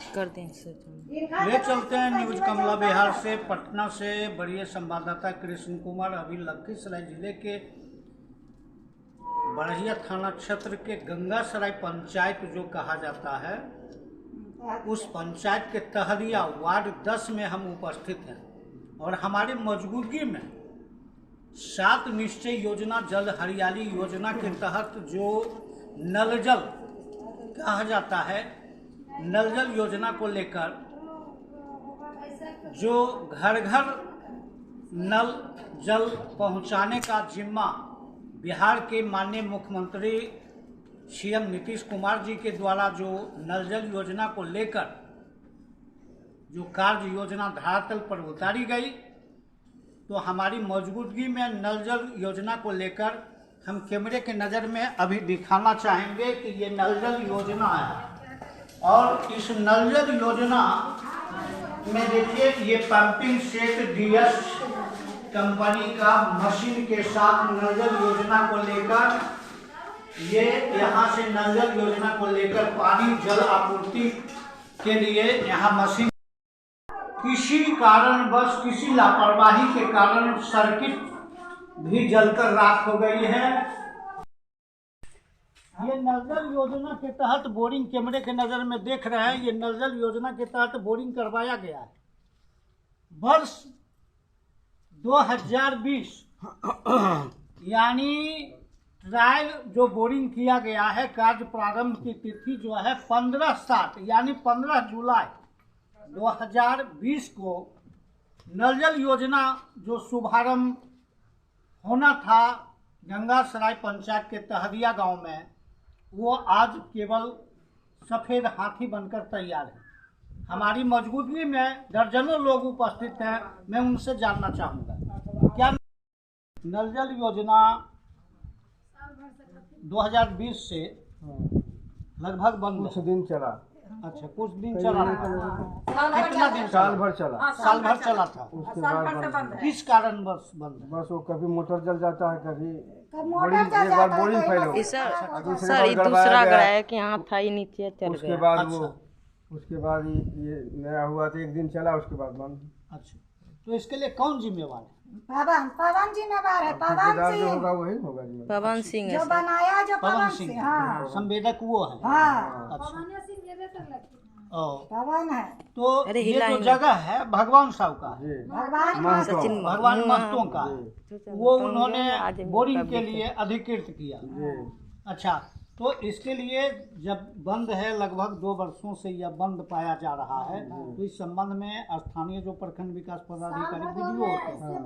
कर दें ले चलते हैं न्यूज कमला बिहार से। पटना से बड़े संवाददाता कृष्ण कुमार अभी लखीसराय जिले के बड़हिया थाना क्षेत्र के गंगासराय पंचायत जो कहा जाता है, उस पंचायत के तहरिया वार्ड 10 में हम उपस्थित हैं और हमारे मौजूदगी में 7 निश्चय योजना जल हरियाली योजना के तहत जो नल जल कहा जाता है, नल जल योजना को लेकर जो घर घर नल जल पहुंचाने का जिम्मा बिहार के माननीय मुख्यमंत्री सीएम नीतीश कुमार जी के द्वारा जो नल जल योजना को लेकर जो कार्य योजना धरातल पर उतारी गई, तो हमारी मौजूदगी में नल जल योजना को लेकर हम कैमरे के नज़र में अभी दिखाना चाहेंगे कि ये नल जल योजना है। और इस नल जल योजना में देखिए ये पंपिंग सेट डीएस कंपनी का मशीन के साथ नल जल योजना को लेकर ये यहाँ से नल जल योजना को लेकर पानी जल आपूर्ति के लिए यहाँ मशीन किसी कारणवश किसी लापरवाही के कारण सर्किट भी जलकर राख हो गई है। ये नल जल योजना के तहत बोरिंग कैमरे के नज़र में देख रहे हैं, ये नल जल योजना के तहत बोरिंग करवाया गया है। वर्ष 2020 यानी ट्रायल जो बोरिंग किया गया है, कार्य प्रारंभ की तिथि जो है 15/7 यानी 15 जुलाई 2020 को नल जल योजना जो शुभारंभ होना था गंगासराय पंचायत के तहरिया गांव में, वो आज केवल सफ़ेद हाथी बनकर तैयार है। हमारी मौजूदगी में दर्जनों लोग उपस्थित हैं। मैं उनसे जानना चाहूँगा क्या नल जल योजना 2020 से लगभग बंद कुछ दिन चला। अच्छा, कुछ दिन चला था। कितना दिन? साल भर चला। साल भर चला था। उसके बाद किस कारण बंद? बस वो कभी मोटर जल जाता है, कभी बोरिंग एक बार बोरिंग फेल हो सर ये दूसरा ग्रह है कि यहाँ था ही नीचे चल उसके गया। बाद अच्छा। उसके बाद ये नया हुआ तो एक दिन चला, उसके बाद बंद। अच्छा, तो इसके लिए कौन जिम्मेवार है? पवन जिम्मेवार है। पवन जो सिंह होगा वही होगा जी। पवन सिंह है जो सर। बनाया जो पवन सिंह, हाँ संवेदक वो है। हाँ अच्छा, ओ, पवन है। तो अरे ये हिला जो ही जगह है भगवान साहब का है, जी भगवान महतो। सचिन भगवान महतों का है, वो उन्होंने आज बोरिंग के लिए अधिकृत किया। जी अच्छा, तो इसके लिए जब बंद है, लगभग 2 वर्षों से यह बंद पाया जा रहा है, तो इस संबंध में स्थानीय जो प्रखंड विकास पदाधिकारी वीडियो होते हैं,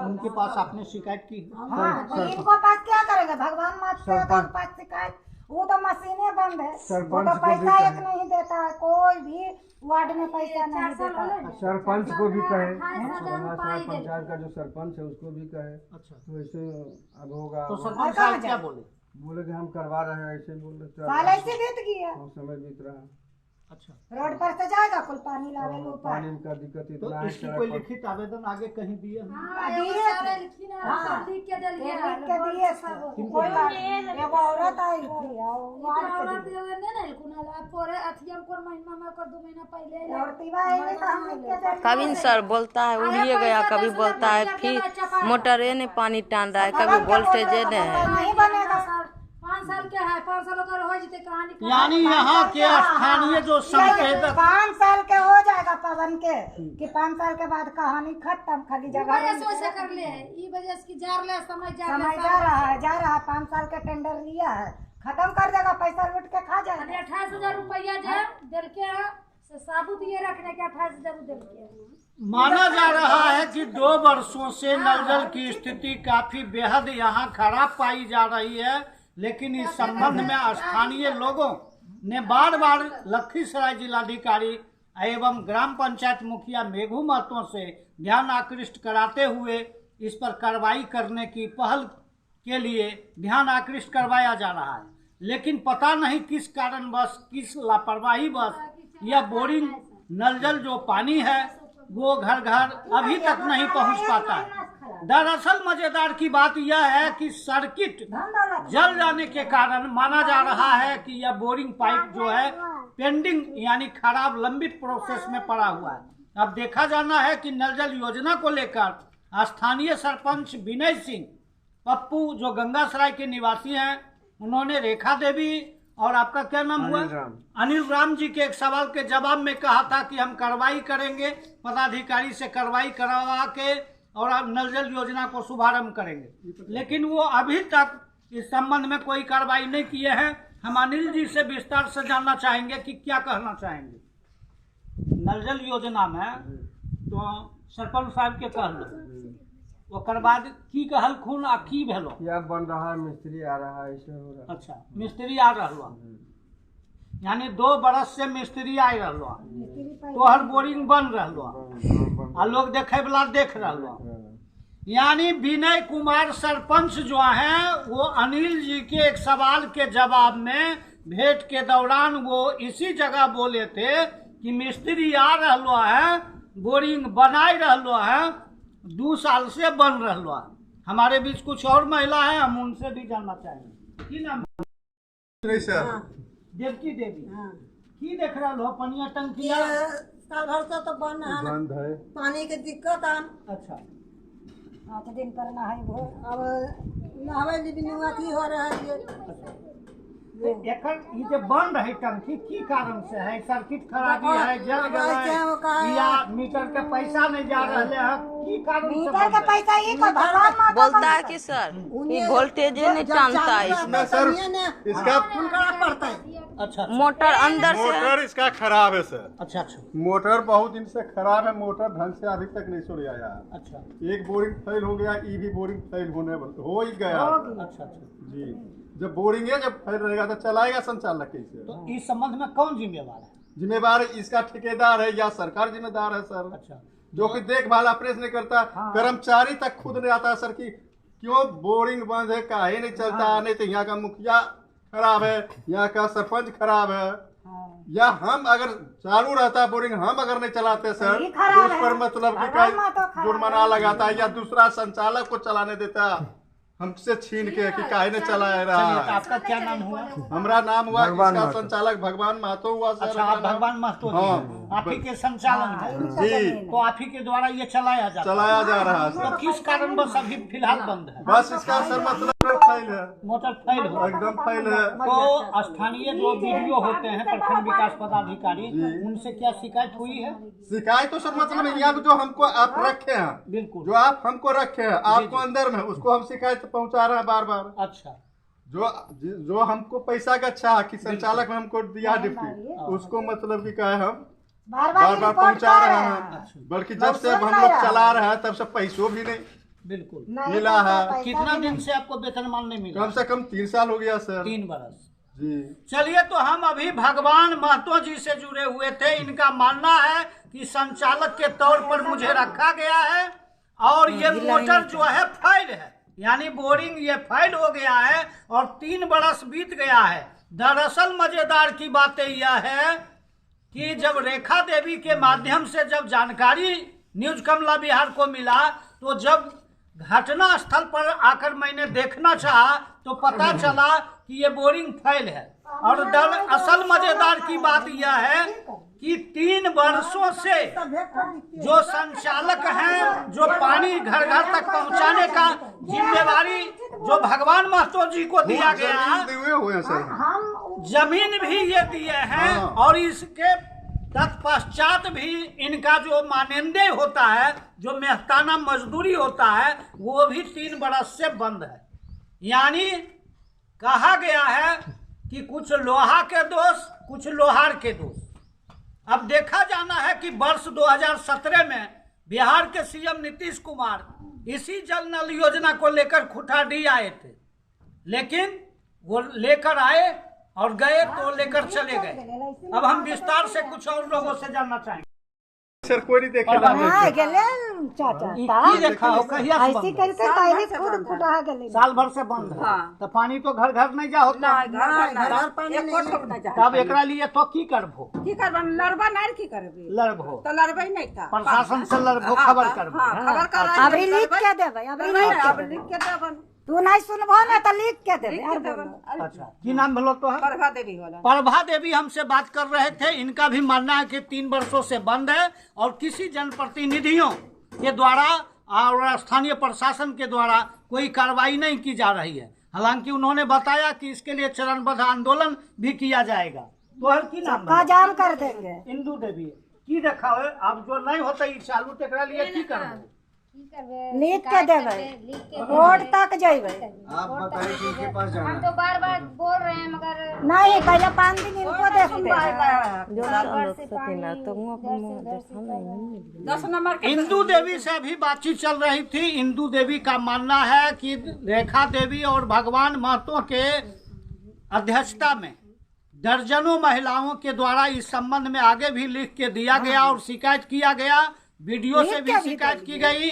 उनके पास आपने शिकायत की? हाँ, तो इनको पास क्या करेगा? भगवान मत के पास शिकायत, वो तो मशीनें बंद है, वो सरपंच तो को भी पैसा एक कहे। नहीं देता है, कोई भी वार्ड में पैसा नहीं देता है। सरपंच को भी कहे, गंगासराय पंचायत का जो सरपंच है उसको भी कहे। अच्छा, तो ऐसे अब होगा। तो सरपंच साहब क्या बोले? बोले कि हम करवा रहे हैं, ऐसे बोल रहे साल ऐसे बीत गया, समय बीत रहा है। अच्छा, रोड पर से जाएगा कुल पानी लावे लो ऊपर। पानी का दिक्कत तो इतना है। इसकी कोई लिखित आवेदन आगे कहीं दिए हैं? लिख के दिए सब। कोई बात नहीं। एगो औरत आई थी और तिवा आई तो हम लिख के दे दिए। कभी सर बोलता है उड़िए गया, कभी बोलता है फिर मोटरे ने पानी टान रहा है, कभी वोल्टेज ने है। नहीं बनेगा। 5 साल के है, 5 साल अगर हो जाते कहानी यानी यहाँ के स्थानीय जो संवेदक 5 साल के हो जाएगा पवन के कि 5 साल के बाद कहानी खत्म, खाली जगह ऐसे कर ले है। ई वजह से जार ले समय समय जा रहा है 5 साल का टेंडर लिया है, खत्म कर देगा, पैसा लूट के खा जाएगा। 28,000 रुपया जो दिल के साबुत ये रखने के 28,000 दिल के। माना जा रहा है कि 2 वर्षों से नल जल की स्थिति काफी बेहद यहाँ खराब पाई जा रही है, लेकिन इस संबंध में स्थानीय लोगों ने बार बार लखीसराय जिलाधिकारी एवं ग्राम पंचायत मुखिया मेघू महतो से ध्यान आकृष्ट कराते हुए इस पर कार्रवाई करने की पहल के लिए ध्यान आकृष्ट करवाया जा रहा है, लेकिन पता नहीं किस कारणवश, किस लापरवाही बस यह बोरिंग नल जल जो पानी है वो घर घर अभी तक नहीं पहुंच पाता है। दरअसल मजेदार की बात यह है कि सर्किट धन दौलत जल जाने के कारण माना जा रहा है कि यह बोरिंग पाइप जो है पेंडिंग यानी खराब लंबित प्रोसेस में पड़ा हुआ है। अब देखा जाना है कि नल जल योजना को लेकर स्थानीय सरपंच विनय सिंह पप्पू जो गंगासराय के निवासी हैं, उन्होंने रेखा देवी और आपका क्या नाम हुआ, अनिल राम जी के एक सवाल के जवाब में कहा था कि हम कार्रवाई करेंगे, पदाधिकारी से कार्रवाई करवा के और अब नल जल योजना को शुभारंभ करेंगे। लेकिन वो अभी तक इस संबंध में कोई कार्रवाई नहीं किए हैं। हम अनिल जी से विस्तार से जानना चाहेंगे कि क्या कहना चाहेंगे नल जल योजना में। तो सरपंच साहब के कहल ओकर बाद की कहल खून आ की भेलो या बन रहा है, मिस्त्री आ रहा है, ऐसे हो रहा अच्छा मिस्त्री आ रहा यानी 2 बरस से मिस्त्री आ रहा तोहर बोरिंग बन रहा आ लोग देखे वाला देख रहा। यानी विनय कुमार सरपंच जो हैं वो अनिल जी के एक सवाल के जवाब में भेंट के दौरान वो इसी जगह बोले थे कि मिस्त्री आ रहा है, बोरिंग बनाई रहा है, 2 साल से बन रहा है। हमारे बीच कुछ और महिला है, हम उनसे भी जानना चाहेंगे। की नाम? नहीं सर, देवकी देवी। की देख रहा हो पनिया टंकिया? साल भर से तो बंद है, पानी के दिक्कत है। अच्छा 8 दिन करना है वो, अब नहावे भी अथी हो रहा है। एकर ये जो बंद है टंकी की कारण से है? सर्किट खराबी है, जल गया है, या मीटर के पैसा नहीं जा रहे हैं? की कारण से मीटर बंद के है? पैसा ये तो भगवान माता बोलता है कि सर ये वोल्टेज नहीं टानता है इसमें, सर इसका पड़ता है। अच्छा मोटर अंदर से मोटर इसका खराब है सर। अच्छा अच्छा मोटर बहुत दिन से खराब है, मोटर ढंग से अभी तक नहीं सुन आया। अच्छा एक बोरिंग फेल हो गया, ई भी बोरिंग फेल हो ही गया। अच्छा अच्छा जी, जब बोरिंग है जब फेल रहेगा तो चलाएगा संचालक कैसे? तो इस संबंध में कौन जिम्मेवार है? जिम्मेवार इसका ठेकेदार है या सरकार जिम्मेदार है सर? अच्छा जो कि देखभाल ऑपरेशन नहीं करता, कर्मचारी तक खुद नहीं आता सर कि क्यों बोरिंग बंद है, काहे नहीं चलता। नहीं तो यहाँ का मुखिया खराब है, यहाँ का सरपंच खराब है, या हम अगर चालू रहता बोरिंग हम अगर नहीं चलाते सर तो उस पर मतलब कि जुर्माना लगाता है या दूसरा संचालक को चलाने देता हमसे छीन के कि काहे नहीं चला रहा चलिए, तो है। आपका क्या नाम हुआ? हमारा नाम हुआ इसका संचालक भगवान महतो हुआ सर। अच्छा आप भगवान महतो जी, हाँ। आप ही के संचालन में जी तो आप ही के द्वारा ये चलाया जाता है। चलाया जा रहा है तो सर। किस कारण बस अभी फिलहाल बंद है? बस इसका सर मतलब फेल है, मोटर फेल हो एकदम फेल है। तो स्थानीय जो वीडियो होते हैं प्रखंड विकास पदाधिकारी उनसे क्या शिकायत हुई है? शिकायत तो सर मतलब यहाँ जो हमको आप रखे हैं, बिल्कुल जो आप हमको रखे हैं आपको अंदर में, उसको हम शिकायत पहुंचा रहे हैं बार बार। अच्छा जो हमको पैसा का चाह कि संचालक ने हमको दिया डिप्टी, उसको मतलब कि कहे हम बार बार बार पहुंचा रहे हैं। अच्छा। बल्कि जब से हम लोग चला रहे हैं तब से पैसों भी नहीं बिल्कुल मिला है। कितना दिन से आपको वेतनमान नहीं मिला? कम से कम 3 साल हो गया सर। 3 बरस। जी चलिए, तो हम अभी भगवान महतो जी से जुड़े हुए थे। इनका मानना है कि संचालक के तौर पर मुझे रखा गया है और ये मोटर जो है फेल है, यानी बोरिंग ये फेल हो गया है और 3 बरस बीत गया है। दरअसल मजेदार की बात यह है कि जब रेखा देवी के माध्यम से जब जानकारी न्यूज कमला बिहार को मिला, तो जब घटना स्थल पर आकर मैंने देखना चाहा तो पता चला कि ये बोरिंग फेल है। और असल मजेदार की बात यह है कि 3 वर्षों से जो संचालक हैं, जो पानी घर घर तक पहुंचाने का जिम्मेवारी जो भगवान महतो जी को दिया गया, हुए हैं सर। जमीन भी ये दिए हैं और इसके तत्पश्चात भी इनका जो मानदेय होता है, जो मेहताना मजदूरी होता है, वो भी 3 बरस से बंद है। यानी कहा गया है कि कुछ लोहा के दोष, कुछ लोहार के दोष। अब देखा जाना है कि वर्ष 2017 में बिहार के सीएम नीतीश कुमार इसी जल नल योजना को लेकर खुटाडी आए थे, लेकिन वो लेकर आए और गए तो लेकर चले गए। अब हम विस्तार से कुछ और लोगों से जानना चाहेंगे। सर कोई नहीं देखेला हाँ गेले चाचा ई ता की देखा हो कहिया से ऐसी बंद है? करके पहले खुद फुटा गेले साल भर से बंद है तो पानी तो घर घर नहीं जा होता तब एकरा लिए तो की करबो की करबन लड़बा नहीं की करबे लड़बो तो लड़बे नहीं था प्रशासन से लड़बो खबर करबो खबर कर अभी लिख के देबै अभी लिख के अब देबै। लिख के देबन तू नहीं सुनबो ना तो लिख के देबै और बोलो। अच्छा की नाम भलो तो है प्रभा देवी वाला प्रभा देवी हमसे बात कर रहे थे। इनका भी मानना है कि 3 वर्षों से बंद है और किसी जनप्रतिनिधियों के द्वारा और स्थानीय प्रशासन के द्वारा कोई कार्रवाई नहीं की जा रही है। हालांकि उन्होंने बताया कि इसके लिए चरणबद्ध आंदोलन भी किया जाएगा। तो हर की नाम का जाम कर देंगे। इंदू देवी की देखा हो अब जो नहीं होता ई चालू तेकरा लिए की करबो लिख के देबै कोर्ट तक जेबै। आप बताइए किनके पास जाना हम तो बार बार बोल रहे हैं मगर नहीं पहले 5 दिन इनको देखते हैं। जो लोग सतीन तो वो अपन मुंह देखा नहीं 10 नंबर के इंदू देवी से अभी बातचीत चल रही थी। इंदू देवी का मानना है कि रेखा देवी और भगवान महतो के अध्यक्षता में दर्जनों महिलाओं के द्वारा इस संबंध में आगे भी लिख के दिया गया और शिकायत किया गया। वीडियो से भी शिकायत की गई।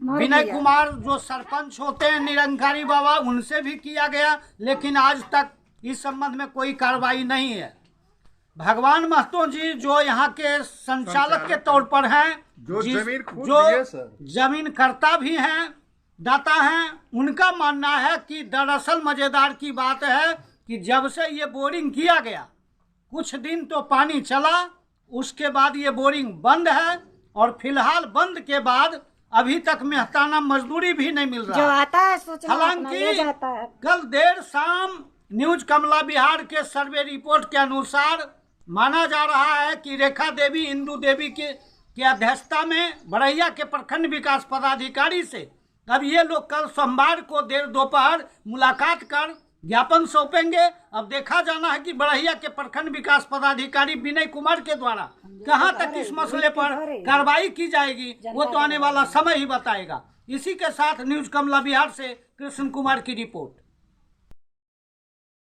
विनय कुमार जो सरपंच होते हैं निरंकारी बाबा उनसे भी किया गया, लेकिन आज तक इस संबंध में कोई कार्रवाई नहीं है। भगवान महतो जी जो यहाँ के संचालक के तौर पर हैं, जो जमीन खुद जो दिए सर। जमीन करता भी हैं, दाता हैं, उनका मानना है कि दरअसल मजेदार की बात है कि जब से ये बोरिंग किया गया कुछ दिन तो पानी चला, उसके बाद ये बोरिंग बंद है और फिलहाल बंद के बाद अभी तक मेहताना मजदूरी भी नहीं मिल जो रहा। आता है सूचना अपना ले हालांकि जाता है। कल देर शाम न्यूज कमला बिहार के सर्वे रिपोर्ट के अनुसार माना जा रहा है कि रेखा देवी इंदू देवी के अध्यक्षता में बड़ैया के प्रखंड विकास पदाधिकारी से अब ये लोग कल सोमवार को देर दोपहर मुलाकात कर ज्ञापन सौंपेंगे। अब देखा जाना है कि बड़ैया के प्रखंड विकास पदाधिकारी विनय कुमार के द्वारा कहां तक इस मसले पर कार्रवाई की जाएगी वो तो आने वाला समय ही बताएगा। इसी के साथ न्यूज कमला बिहार से कृष्ण कुमार की रिपोर्ट।